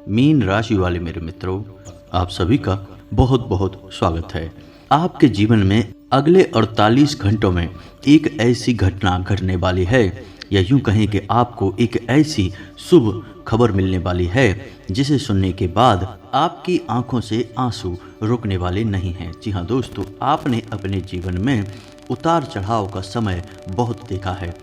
Mean राशि वाले मेरे मित्रों, आप सभी का बहुत बहुत स्वागत है। आपके जीवन में अगले 48 घंटों में एक ऐसी घटना घटने वाली है, या यूं कहें कि आपको एक ऐसी शुभ खबर मिलने वाली है जिसे सुनने के बाद आपकी आंखों से आंसू रुकने वाले नहीं हैं। जी हाँ दोस्तों, आपने अपने जीवन में उतार चढ़ाव का समय बहुत देखा है।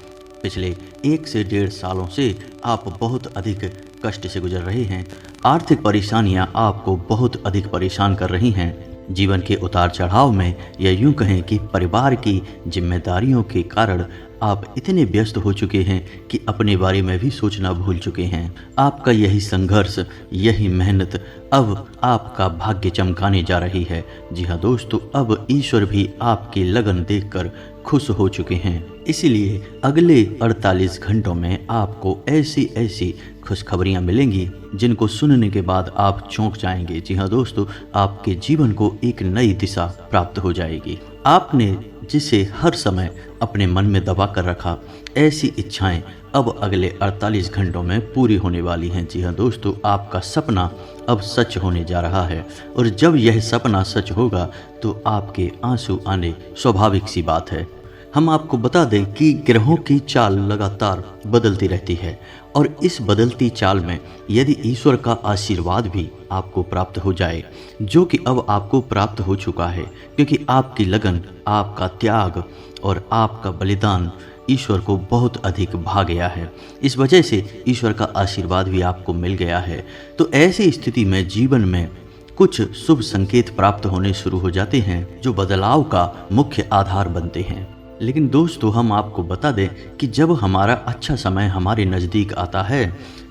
पिछले 1 से 1.5 सालों से आप बहुत अधिक कष्ट से गुजर रहे हैं। आर्थिक परेशानियां आपको बहुत अधिक परेशान कर रही हैं। जीवन के उतार चढ़ाव में, या यूं कहें कि परिवार की जिम्मेदारियों के कारण आप इतने व्यस्त हो चुके हैं कि अपने बारे में भी सोचना भूल चुके हैं। आपका यही संघर्ष, यही मेहनत अब आपका भाग्य चमकाने जा रही है। जी हाँ दोस्तों, अब ईश्वर भी आपकी लगन देखकर खुश हो चुके हैं। इसीलिए अगले 48 घंटों में आपको ऐसी ऐसी खुशखबरियां मिलेंगी जिनको सुनने के बाद आप चौंक जाएंगे। जी हाँ दोस्तों, आपके जीवन को एक नई दिशा प्राप्त हो जाएगी। आपने जिसे हर समय अपने मन में दबा कर रखा, ऐसी इच्छाएं अब अगले 48 घंटों में पूरी होने वाली हैं। जी हाँ दोस्तों, आपका सपना अब सच होने जा रहा है, और जब यह सपना सच होगा तो आपके आंसू आने स्वाभाविक सी बात है। हम आपको बता दें कि ग्रहों की चाल लगातार बदलती रहती है, और इस बदलती चाल में यदि ईश्वर का आशीर्वाद भी आपको प्राप्त हो जाए, जो कि अब आपको प्राप्त हो चुका है, क्योंकि आपकी लगन, आपका त्याग और आपका बलिदान ईश्वर को बहुत अधिक भा गया है। इस वजह से ईश्वर का आशीर्वाद भी आपको मिल गया है। तो ऐसी स्थिति में जीवन में कुछ शुभ संकेत प्राप्त होने शुरू हो जाते हैं, जो बदलाव का मुख्य आधार बनते हैं। लेकिन दोस्तों, हम आपको बता दें कि जब हमारा अच्छा समय हमारे नज़दीक आता है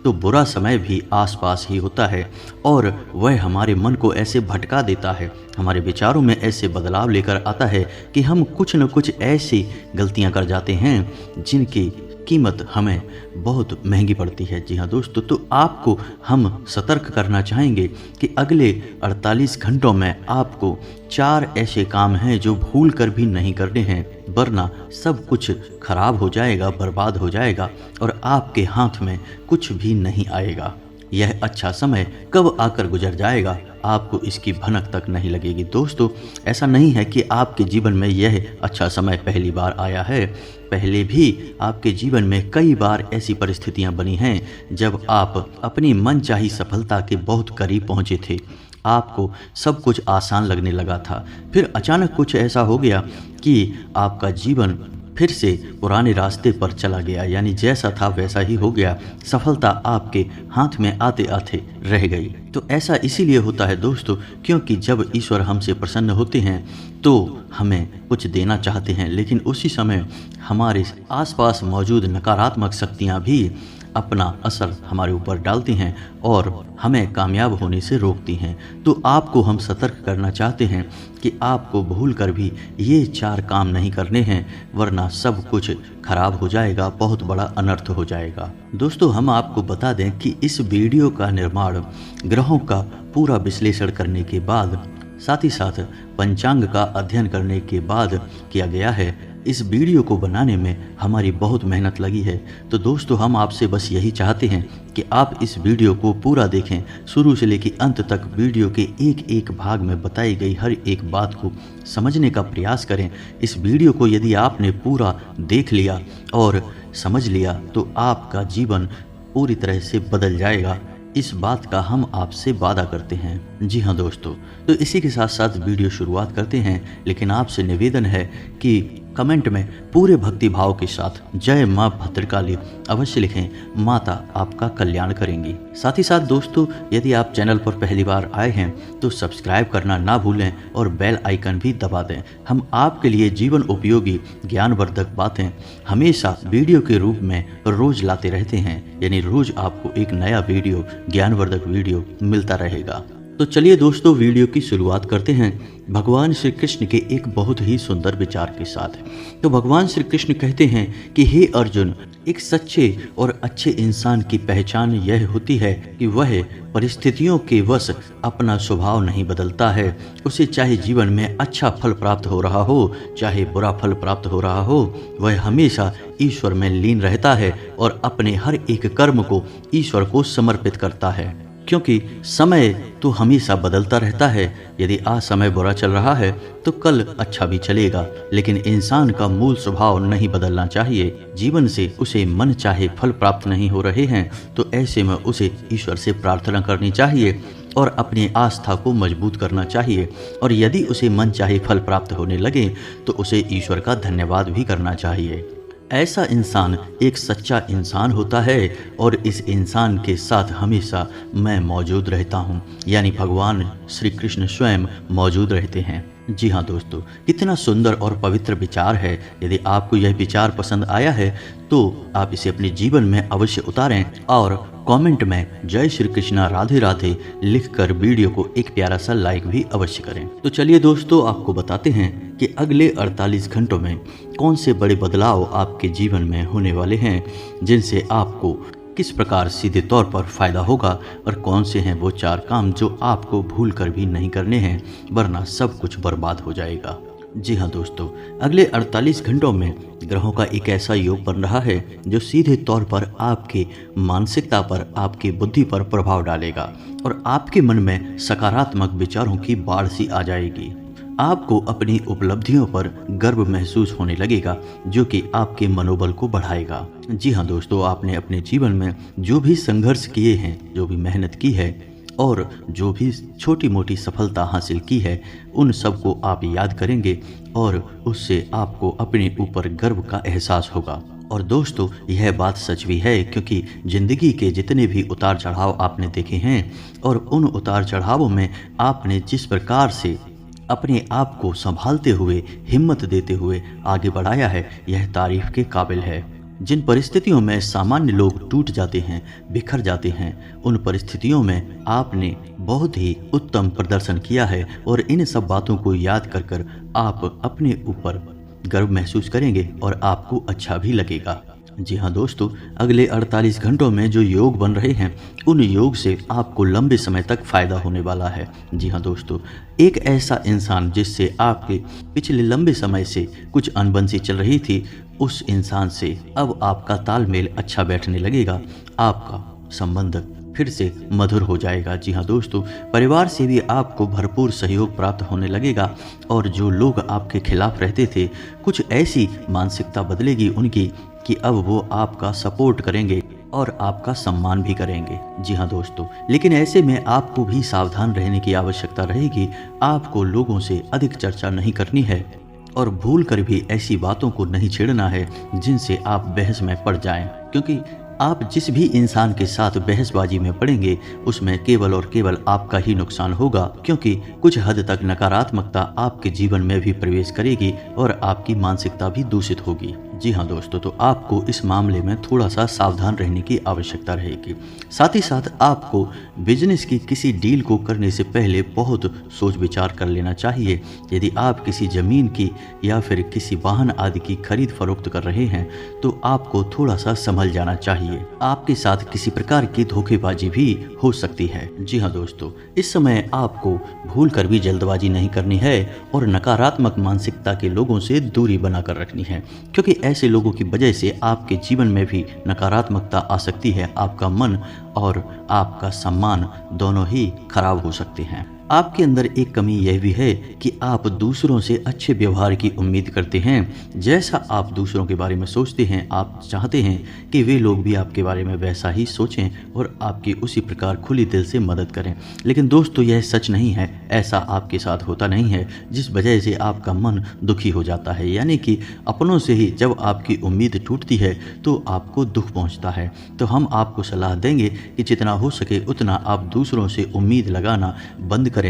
तो बुरा समय भी आसपास ही होता है, और वह हमारे मन को ऐसे भटका देता है, हमारे विचारों में ऐसे बदलाव लेकर आता है कि हम कुछ न कुछ ऐसी गलतियां कर जाते हैं जिनकी कीमत हमें बहुत महंगी पड़ती है। जी हाँ दोस्तों, तो आपको हम सतर्क करना चाहेंगे कि अगले 48 घंटों में आपको 4 ऐसे काम हैं जो भूल कर भी नहीं करने हैं, वरना सब कुछ खराब हो जाएगा, बर्बाद हो जाएगा, और आपके हाथ में कुछ भी नहीं आएगा। यह अच्छा समय कब आकर गुजर जाएगा, आपको इसकी भनक तक नहीं लगेगी। दोस्तों, ऐसा नहीं है कि आपके जीवन में यह अच्छा समय पहली बार आया है। पहले भी आपके जीवन में कई बार ऐसी परिस्थितियां बनी हैं जब आप अपनी मनचाही सफलता के बहुत करीब पहुंचे थे। आपको सब कुछ आसान लगने लगा था, फिर अचानक कुछ ऐसा हो गया कि आपका जीवन फिर से पुराने रास्ते पर चला गया, यानी जैसा था वैसा ही हो गया। सफलता आपके हाथ में आते आते रह गई। तो ऐसा इसीलिए होता है दोस्तों, क्योंकि जब ईश्वर हमसे प्रसन्न होते हैं तो हमें कुछ देना चाहते हैं, लेकिन उसी समय हमारे आसपास मौजूद नकारात्मक शक्तियाँ भी अपना असर हमारे ऊपर डालती हैं और हमें कामयाब होने से रोकती हैं। तो आपको हम सतर्क करना चाहते हैं कि आपको भूल कर भी ये 4 काम नहीं करने हैं, वरना सब कुछ खराब हो जाएगा, बहुत बड़ा अनर्थ हो जाएगा। दोस्तों, हम आपको बता दें कि इस वीडियो का निर्माण ग्रहों का पूरा विश्लेषण करने के बाद, साथ ही साथ पंचांग का अध्ययन करने के बाद किया गया है। इस वीडियो को बनाने में हमारी बहुत मेहनत लगी है। तो दोस्तों, हम आपसे बस यही चाहते हैं कि आप इस वीडियो को पूरा देखें, शुरू से लेकर अंत तक वीडियो के एक एक भाग में बताई गई हर एक बात को समझने का प्रयास करें। इस वीडियो को यदि आपने पूरा देख लिया और समझ लिया तो आपका जीवन पूरी तरह से बदल जाएगा। इस बात का हम आपसे वादा करते हैं। जी हाँ दोस्तों, तो इसी के साथ साथ वीडियो शुरुआत करते हैं, लेकिन आपसे निवेदन है कि कमेंट में पूरे भक्ति भाव के साथ जय माँ भद्रकाली अवश्य लिखें। माता आपका कल्याण करेंगी। साथ ही साथ दोस्तों, यदि आप चैनल पर पहली बार आए हैं तो सब्सक्राइब करना ना भूलें और बेल आइकन भी दबा दें। हम आपके लिए जीवन उपयोगी ज्ञानवर्धक बातें हमेशा वीडियो के रूप में रोज लाते रहते हैं, यानी रोज आपको एक नया वीडियो, ज्ञानवर्धक वीडियो मिलता रहेगा। तो चलिए दोस्तों, वीडियो की शुरुआत करते हैं भगवान श्री कृष्ण के एक बहुत ही सुंदर विचार के साथ। तो भगवान श्री कृष्ण कहते हैं कि हे अर्जुन, एक सच्चे और अच्छे इंसान की पहचान यह होती है कि वह परिस्थितियों के वश अपना स्वभाव नहीं बदलता है। उसे चाहे जीवन में अच्छा फल प्राप्त हो रहा हो, चाहे बुरा फल प्राप्त हो रहा हो, वह हमेशा ईश्वर में लीन रहता है और अपने हर एक कर्म को ईश्वर को समर्पित करता है। क्योंकि समय तो हमेशा बदलता रहता है। यदि आज समय बुरा चल रहा है तो कल अच्छा भी चलेगा, लेकिन इंसान का मूल स्वभाव नहीं बदलना चाहिए। जीवन से उसे मन चाहे फल प्राप्त नहीं हो रहे हैं तो ऐसे में उसे ईश्वर से प्रार्थना करनी चाहिए और अपनी आस्था को मजबूत करना चाहिए। और यदि उसे मन चाहे फल प्राप्त होने लगे तो उसे ईश्वर का धन्यवाद भी करना चाहिए। ऐसा इंसान एक सच्चा इंसान होता है और इस इंसान के साथ हमेशा मैं मौजूद रहता हूँ, यानी भगवान श्री कृष्ण स्वयं मौजूद रहते हैं। जी हाँ दोस्तों, कितना सुंदर और पवित्र विचार है। यदि आपको यह विचार पसंद आया है तो आप इसे अपने जीवन में अवश्य उतारें और कमेंट में जय श्री कृष्णा राधे राधे लिखकर वीडियो को एक प्यारा सा लाइक भी अवश्य करें। तो चलिए दोस्तों, आपको बताते हैं कि अगले 48 घंटों में कौन से बड़े बदलाव आपके जीवन में होने वाले हैं, जिनसे आपको किस प्रकार सीधे तौर पर फायदा होगा, और कौन से हैं वो 4 काम जो आपको भूल कर भी नहीं करने हैं, वरना सब कुछ बर्बाद हो जाएगा। जी हाँ दोस्तों, अगले 48 घंटों में ग्रहों का एक ऐसा योग बन रहा है जो सीधे तौर पर आपके मानसिकता पर, आपकी बुद्धि पर प्रभाव डालेगा और आपके मन में सकारात्मक विचारों की बाढ़ सी आ जाएगी। आपको अपनी उपलब्धियों पर गर्व महसूस होने लगेगा, जो कि आपके मनोबल को बढ़ाएगा। जी हाँ दोस्तों, आपने अपने जीवन में जो भी संघर्ष किए हैं, जो भी मेहनत की है और जो भी छोटी मोटी सफलता हासिल की है, उन सबको आप याद करेंगे और उससे आपको अपने ऊपर गर्व का एहसास होगा। और दोस्तों, यह बात सच भी है, क्योंकि ज़िंदगी के जितने भी उतार चढ़ाव आपने देखे हैं और उन उतार चढ़ावों में आपने जिस प्रकार से अपने आप को संभालते हुए, हिम्मत देते हुए आगे बढ़ाया है, यह तारीफ के काबिल है। जिन परिस्थितियों में सामान्य लोग टूट जाते हैं, बिखर जाते हैं, उन परिस्थितियों में आपने बहुत ही उत्तम प्रदर्शन किया है और इन सब बातों को याद कर कर आप अपने ऊपर गर्व महसूस करेंगे और आपको अच्छा भी लगेगा। जी हाँ दोस्तों, अगले 48 घंटों में जो योग बन रहे हैं, उन योग से आपको लंबे समय तक फायदा होने वाला है। जी हाँ दोस्तों, एक ऐसा इंसान जिससे आपके पिछले लंबे समय से कुछ अनबन चल रही थी, उस इंसान से अब आपका तालमेल अच्छा बैठने लगेगा, आपका संबंध फिर से मधुर हो जाएगा। जी हाँ दोस्तों, परिवार से भी आपको भरपूर सहयोग प्राप्त होने लगेगा और जो लोग आपके खिलाफ रहते थे, कुछ ऐसी मानसिकता बदलेगी उनकी कि अब वो आपका सपोर्ट करेंगे और आपका सम्मान भी करेंगे। जी हाँ दोस्तों, लेकिन ऐसे में आपको भी सावधान रहने की आवश्यकता रहेगी। आपको लोगों से अधिक चर्चा नहीं करनी है और भूल कर भी ऐसी बातों को नहीं छेड़ना है जिनसे आप बहस में पड़ जाएं, क्योंकि आप जिस भी इंसान के साथ बहसबाजी में पड़ेंगे उसमें केवल और केवल आपका ही नुकसान होगा, क्योंकि कुछ हद तक नकारात्मकता आपके जीवन में भी प्रवेश करेगी और आपकी मानसिकता भी दूषित होगी। जी हाँ दोस्तों, तो आपको इस मामले में थोड़ा सा सावधान रहने की आवश्यकता रहेगी। साथ ही साथ आपको बिजनेस की किसी डील को करने से पहले बहुत सोच विचार कर लेना चाहिए। यदि आप किसी जमीन की या फिर किसी वाहन आदि की खरीद फरोख्त कर रहे हैं तो आपको थोड़ा सा संभल जाना चाहिए। आपके साथ किसी प्रकार की धोखेबाजी भी हो सकती है। जी हाँ दोस्तों, इस समय आपको भूल कर भी जल्दबाजी नहीं करनी है और नकारात्मक मानसिकता के लोगों से दूरी बनाकर रखनी है, क्योंकि ऐसे लोगों की वजह से आपके जीवन में भी नकारात्मकता आ सकती है। आपका मन और आपका सम्मान दोनों ही खराब हो सकते हैं। आपके अंदर एक कमी यह भी है कि आप दूसरों से अच्छे व्यवहार की उम्मीद करते हैं। जैसा आप दूसरों के बारे में सोचते हैं, आप चाहते हैं कि वे लोग भी आपके बारे में वैसा ही सोचें और आपकी उसी प्रकार खुली दिल से मदद करें। लेकिन दोस्तों, यह सच नहीं है, ऐसा आपके साथ होता नहीं है, जिस वजह से आपका मन दुखी हो जाता है। यानी कि अपनों से ही जब आपकी उम्मीद टूटती है तो आपको दुख पहुंचता है। तो हम आपको सलाह देंगे कि जितना हो सके उतना आप दूसरों से उम्मीद लगाना बंद करें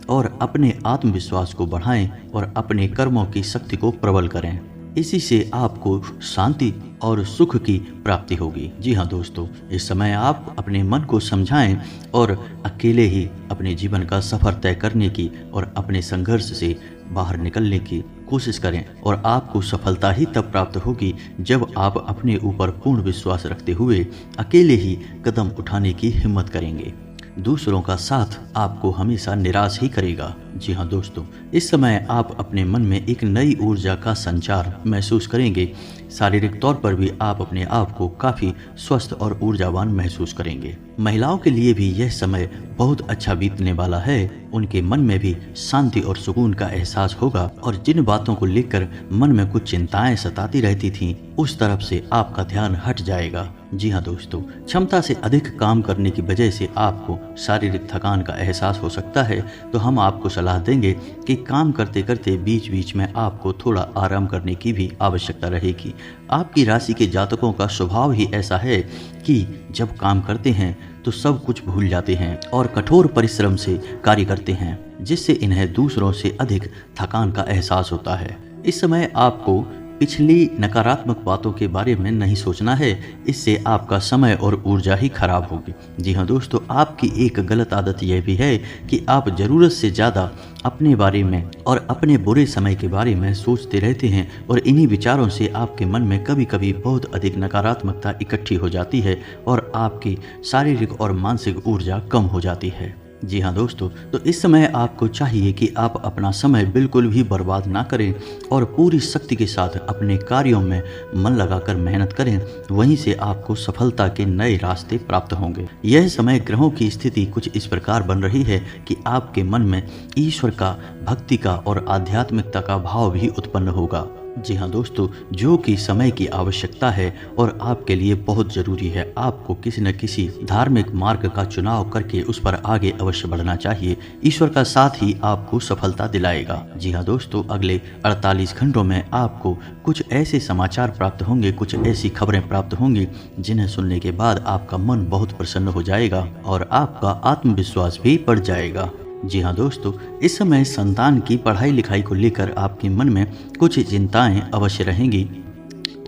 और अपने आत्मविश्वास को बढ़ाएं और अपने कर्मों की शक्ति को प्रबल करें। इसी से आपको शांति और सुख की प्राप्ति होगी। जी हाँ दोस्तों, इस समय आप अपने मन को समझाएं और अकेले ही अपने जीवन का सफर तय करने की और अपने संघर्ष से बाहर निकलने की कोशिश करें और आपको सफलता ही तब प्राप्त होगी जब आप अपने ऊपर पूर्ण विश्वास रखते हुए अकेले ही कदम उठाने की हिम्मत करेंगे। दूसरों का साथ आपको हमेशा निराश ही करेगा। जी हाँ दोस्तों, इस समय आप अपने मन में एक नई ऊर्जा का संचार महसूस करेंगे। शारीरिक तौर पर भी आप अपने आप को काफ़ी स्वस्थ और ऊर्जावान महसूस करेंगे। महिलाओं के लिए भी यह समय बहुत अच्छा बीतने वाला है। उनके मन में भी शांति और सुकून का एहसास होगा और जिन बातों को लेकर मन में कुछ चिंताएं सताती रहती थीं, उस तरफ से आपका ध्यान हट जाएगा। जी हाँ दोस्तों, क्षमता से अधिक काम करने की वजह से आपको शारीरिक थकान का एहसास हो सकता है, तो हम आपको सलाह देंगे कि काम करते करते बीच बीच में आपको थोड़ा आराम करने की भी आवश्यकता रहेगी। आपकी राशि के जातकों का स्वभाव ही ऐसा है कि जब काम करते हैं तो सब कुछ भूल जाते हैं और कठोर परिश्रम से कार्य करते हैं, जिससे इन्हें दूसरों से अधिक थकान का एहसास होता है। इस समय आपको पिछली नकारात्मक बातों के बारे में नहीं सोचना है, इससे आपका समय और ऊर्जा ही खराब होगी। जी हाँ दोस्तों, आपकी एक गलत आदत यह भी है कि आप ज़रूरत से ज़्यादा अपने बारे में और अपने बुरे समय के बारे में सोचते रहते हैं और इन्हीं विचारों से आपके मन में कभी कभी बहुत अधिक नकारात्मकता इकट्ठी हो जाती है और आपकी शारीरिक और मानसिक ऊर्जा कम हो जाती है। जी हाँ दोस्तों, तो इस समय आपको चाहिए कि आप अपना समय बिल्कुल भी बर्बाद ना करें और पूरी शक्ति के साथ अपने कार्यों में मन लगाकर मेहनत करें। वहीं से आपको सफलता के नए रास्ते प्राप्त होंगे। यह समय ग्रहों की स्थिति कुछ इस प्रकार बन रही है कि आपके मन में ईश्वर का, भक्ति का और आध्यात्मिकता का भाव भी उत्पन्न होगा। जी हाँ दोस्तों, जो कि समय की आवश्यकता है और आपके लिए बहुत ज़रूरी है। आपको किसी न किसी धार्मिक मार्ग का चुनाव करके उस पर आगे अवश्य बढ़ना चाहिए। ईश्वर का साथ ही आपको सफलता दिलाएगा। जी हाँ दोस्तों, अगले 48 घंटों में आपको कुछ ऐसे समाचार प्राप्त होंगे, कुछ ऐसी खबरें प्राप्त होंगी जिन्हें सुनने के बाद आपका मन बहुत प्रसन्न हो जाएगा और आपका आत्मविश्वास भी बढ़ जाएगा। जी हाँ दोस्तों, इस समय संतान की पढ़ाई लिखाई को लेकर आपके मन में कुछ चिंताएं अवश्य रहेंगी।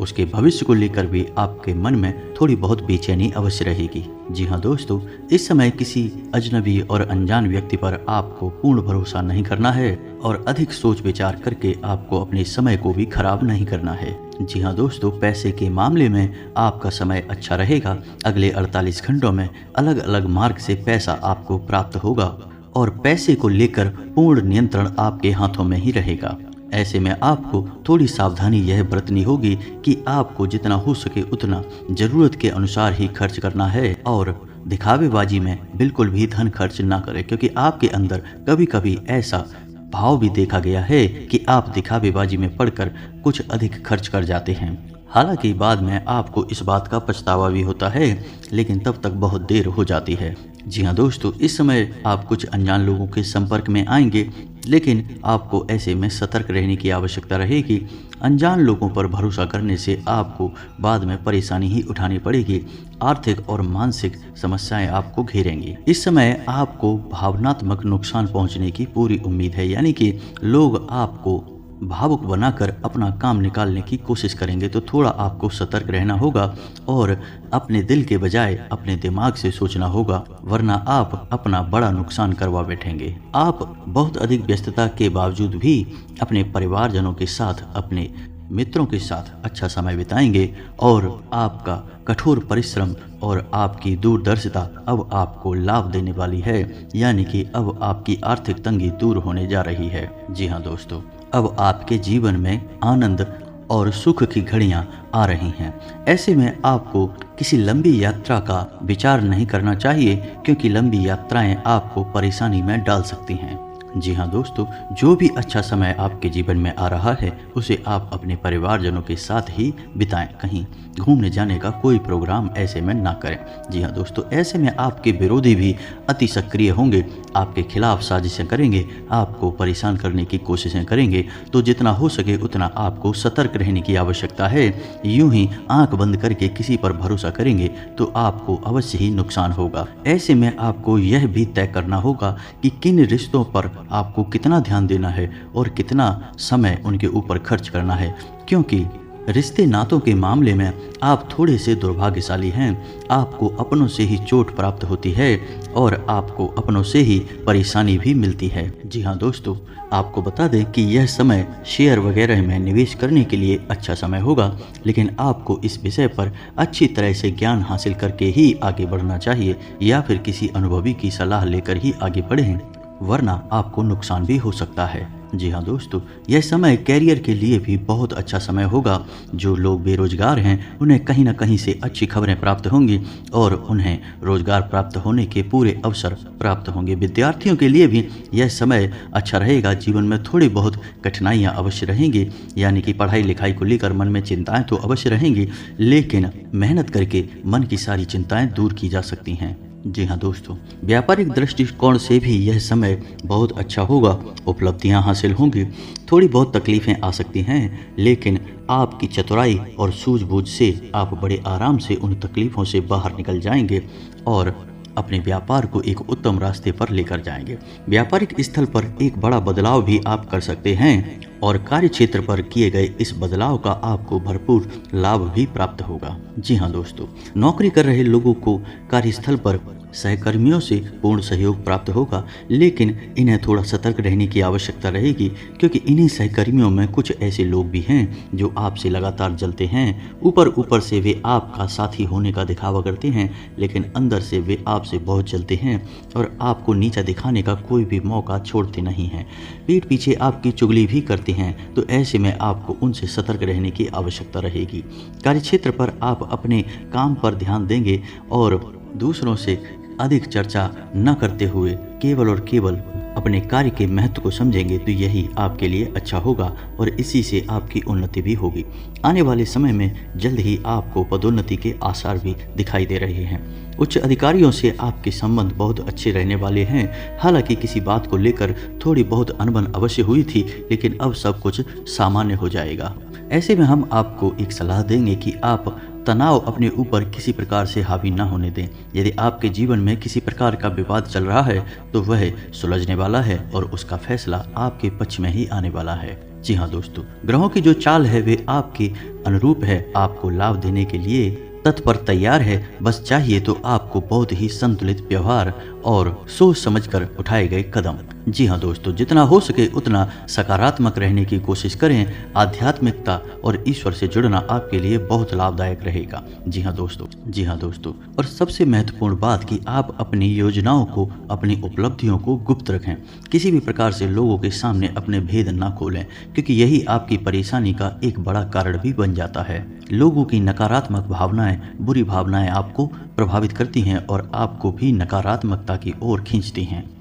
उसके भविष्य को लेकर भी आपके मन में थोड़ी बहुत बेचैनी अवश्य रहेगी। जी हाँ दोस्तों, इस समय किसी अजनबी और अनजान व्यक्ति पर आपको पूर्ण भरोसा नहीं करना है और अधिक सोच विचार करके आपको अपने समय को भी खराब नहीं करना है। जी हाँ दोस्तों, पैसे के मामले में आपका समय अच्छा रहेगा। अगले 48 घंटों में अलग अलग मार्ग से पैसा आपको प्राप्त होगा और पैसे को लेकर पूर्ण नियंत्रण आपके हाथों में ही रहेगा। ऐसे में आपको थोड़ी सावधानी यह बरतनी होगी कि आपको जितना हो सके उतना जरूरत के अनुसार ही खर्च करना है और दिखावेबाजी में बिल्कुल भी धन खर्च ना करें, क्योंकि आपके अंदर कभी कभी ऐसा भाव भी देखा गया है कि आप दिखावेबाजी में पड़कर कुछ अधिक खर्च कर जाते हैं। हालांकि बाद में आपको इस बात का पछतावा भी होता है, लेकिन तब तक बहुत देर हो जाती है। जी हाँ दोस्तों, इस समय आप कुछ अनजान लोगों के संपर्क में आएंगे, लेकिन आपको ऐसे में सतर्क रहने की आवश्यकता रहेगी। अनजान लोगों पर भरोसा करने से आपको बाद में परेशानी ही उठानी पड़ेगी। आर्थिक और मानसिक समस्याएं आपको घेरेंगी। इस समय आपको भावनात्मक नुकसान पहुंचने की पूरी उम्मीद है, यानी कि लोग आपको भावुक बनाकर अपना काम निकालने की कोशिश करेंगे, तो थोड़ा आपको सतर्क रहना होगा और अपने दिल के बजाय अपने दिमाग से सोचना होगा, वरना आप अपना बड़ा नुकसान करवा बैठेंगे। आप बहुत अधिक व्यस्तता के बावजूद भी अपने परिवारजनों के साथ, अपने मित्रों के साथ अच्छा समय बिताएंगे और आपका कठोर परिश्रम और आपकी दूरदर्शिता अब आपको लाभ देने वाली है, यानी कि अब आपकी आर्थिक तंगी दूर होने जा रही है। जी हाँ दोस्तों, अब आपके जीवन में आनंद और सुख की घड़ियां आ रही हैं। ऐसे में आपको किसी लंबी यात्रा का विचार नहीं करना चाहिए, क्योंकि लंबी यात्राएं आपको परेशानी में डाल सकती हैं। जी हाँ दोस्तों, जो भी अच्छा समय आपके जीवन में आ रहा है उसे आप अपने परिवारजनों के साथ ही बिताएं। कहीं घूमने जाने का कोई प्रोग्राम ऐसे में ना करें। जी हाँ दोस्तों, ऐसे में आपके विरोधी भी अति सक्रिय होंगे, आपके खिलाफ साजिशें करेंगे, आपको परेशान करने की कोशिशें करेंगे। तो जितना हो सके उतना आपको सतर्क रहने की आवश्यकता है। यूं ही आंख बंद करके किसी पर भरोसा करेंगे तो आपको अवश्य ही नुकसान होगा। ऐसे में आपको यह भी तय करना होगा कि किन रिश्तों पर आपको कितना ध्यान देना है और कितना समय उनके ऊपर खर्च करना है, क्योंकि रिश्ते नातों के मामले में आप थोड़े से दुर्भाग्यशाली हैं। आपको अपनों से ही चोट प्राप्त होती है और आपको अपनों से ही परेशानी भी मिलती है। जी हाँ दोस्तों, आपको बता दें कि यह समय शेयर वगैरह में निवेश करने के लिए अच्छा समय होगा, लेकिन आपको इस विषय पर अच्छी तरह से ज्ञान हासिल करके ही आगे बढ़ना चाहिए या फिर किसी अनुभवी की सलाह लेकर ही आगे बढ़ें, वरना आपको नुकसान भी हो सकता है। जी हाँ दोस्तों, यह समय कैरियर के लिए भी बहुत अच्छा समय होगा। जो लोग बेरोजगार हैं उन्हें कहीं ना कहीं से अच्छी खबरें प्राप्त होंगी और उन्हें रोजगार प्राप्त होने के पूरे अवसर प्राप्त होंगे। विद्यार्थियों के लिए भी यह समय अच्छा रहेगा। जीवन में थोड़ी बहुत कठिनाइयाँ अवश्य रहेंगी, यानी कि पढ़ाई लिखाई को लेकर मन में चिंताएं तो अवश्य रहेंगी, लेकिन मेहनत करके मन की सारी चिंताएं दूर की जा सकती हैं। जी हाँ दोस्तों, व्यापारिक दृष्टिकोण से भी यह समय बहुत अच्छा होगा। उपलब्धियां हासिल होंगी। थोड़ी बहुत तकलीफें आ सकती हैं, लेकिन आपकी चतुराई और सूझबूझ से आप बड़े आराम से उन तकलीफों से बाहर निकल जाएंगे और अपने व्यापार को एक उत्तम रास्ते पर लेकर जाएंगे। व्यापारिक स्थल पर एक बड़ा बदलाव भी आप कर सकते हैं और कार्य क्षेत्र पर किए गए इस बदलाव का आपको भरपूर लाभ भी प्राप्त होगा। जी हाँ दोस्तों, नौकरी कर रहे लोगों को कार्यस्थल पर सहकर्मियों से पूर्ण सहयोग प्राप्त होगा, लेकिन इन्हें थोड़ा सतर्क रहने की आवश्यकता रहेगी, क्योंकि इन्हीं सहकर्मियों में कुछ ऐसे लोग भी हैं जो आपसे लगातार जलते हैं। ऊपर से वे आपका साथी होने का दिखावा करते हैं, लेकिन अंदर से वे आपसे बहुत जलते हैं और आपको नीचा दिखाने का कोई भी मौका छोड़ते नहीं हैं। पीठ पीछे आपकी चुगली भी करते हैं, तो ऐसे में आपको उनसे सतर्क रहने की आवश्यकता रहेगी। कार्यक्षेत्र पर आप अपने काम पर ध्यान देंगे और दूसरों से अधिक चर्चा न करते हुए केवल और केवल अपने कार्य के महत्व को समझेंगे, तो यही आपके लिए अच्छा होगा और इसी से आपकी उन्नति भी होगी। आने वाले समय में जल्द ही आपको पदोन्नति के आसार भी दिखाई दे रहे हैं। उच्च अधिकारियों से आपके संबंध बहुत अच्छे रहने वाले हैं। हालांकि किसी बात को लेकर थोड़ी बहुत अनबन अवश्य हुई थी, लेकिन अब सब कुछ सामान्य हो जाएगा। ऐसे में हम आपको एक सलाह देंगे कि आप तनाव अपने ऊपर किसी प्रकार से हावी न होने दें। यदि आपके जीवन में किसी प्रकार का विवाद चल रहा है तो वह सुलझने वाला है और उसका फैसला आपके पक्ष में ही आने वाला है। जी हाँ दोस्तों, ग्रहों की जो चाल है वे आपके अनुरूप है, आपको लाभ देने के लिए तत्पर तैयार है। बस चाहिए तो आपको बहुत ही संतुलित व्यवहार और सोच समझकर उठाए गए कदम। जी हाँ दोस्तों, जितना हो सके उतना सकारात्मक रहने की कोशिश करें। आध्यात्मिकता और ईश्वर से जुड़ना आपके लिए बहुत लाभदायक रहेगा। जी हाँ दोस्तों, और सबसे महत्वपूर्ण बात कि आप अपनी योजनाओं को, अपनी उपलब्धियों को गुप्त रखें। किसी भी प्रकार से लोगों के सामने अपने भेद ना खोलें, क्योंकि यही आपकी परेशानी का एक बड़ा कारण भी बन जाता है। लोगों की नकारात्मक भावनाएं, बुरी भावनाएं आपको प्रभावित करती हैं और आपको भी नकारात्मकता की ओर खींचती हैं।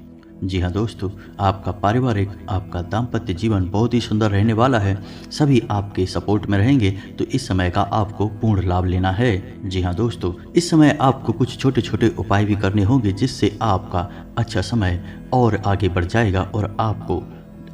जी हाँ दोस्तों, आपका पारिवारिक, आपका दाम्पत्य जीवन बहुत ही सुंदर रहने वाला है। सभी आपके सपोर्ट में रहेंगे, तो इस समय का आपको पूर्ण लाभ लेना है। जी हाँ दोस्तों, इस समय आपको कुछ छोटे छोटे उपाय भी करने होंगे, जिससे आपका अच्छा समय और आगे बढ़ जाएगा और आपको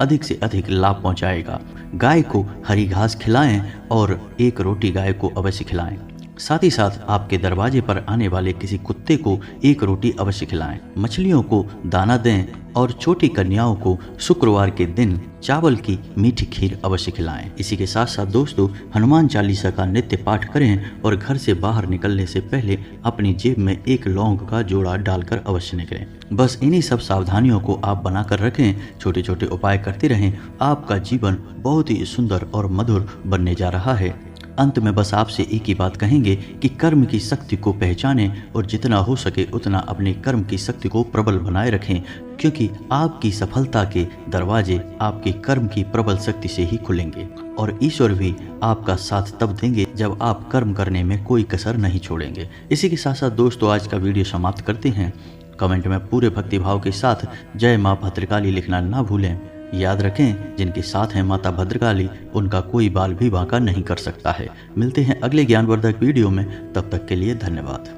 अधिक से अधिक लाभ पहुंचाएगा। गाय को हरी घास खिलाएं और एक रोटी गाय को अवश्य खिलाएं। साथ ही साथ आपके दरवाजे पर आने वाले किसी कुत्ते को एक रोटी अवश्य खिलाएं। मछलियों को दाना दें और छोटी कन्याओं को शुक्रवार के दिन चावल की मीठी खीर अवश्य खिलाएं। इसी के साथ साथ दोस्तों, हनुमान चालीसा का नित्य पाठ करें और घर से बाहर निकलने से पहले अपनी जेब में एक लौंग का जोड़ा डालकर अवश्य निकलें। बस इन्हीं सब सावधानियों को आप बनाकर रखें, छोटे छोटे उपाय करते रहें। आपका जीवन बहुत ही सुंदर और मधुर बनने जा रहा है। अंत में बस आपसे एक ही बात कहेंगे कि कर्म की शक्ति को पहचानें और जितना हो सके उतना अपने कर्म की शक्ति को प्रबल बनाए रखें, क्योंकि आपकी सफलता के दरवाजे आपके कर्म की प्रबल शक्ति से ही खुलेंगे और ईश्वर भी आपका साथ तब देंगे जब आप कर्म करने में कोई कसर नहीं छोड़ेंगे। इसी के साथ साथ दोस्तों, आज का वीडियो समाप्त करते हैं। कमेंट में पूरे भक्तिभाव के साथ जय माँ भद्रकाली लिखना ना भूलें। याद रखें, जिनके साथ हैं माता भद्रकाली, उनका कोई बाल भी बांका नहीं कर सकता है। मिलते हैं अगले ज्ञानवर्धक वीडियो में, तब तक के लिए धन्यवाद।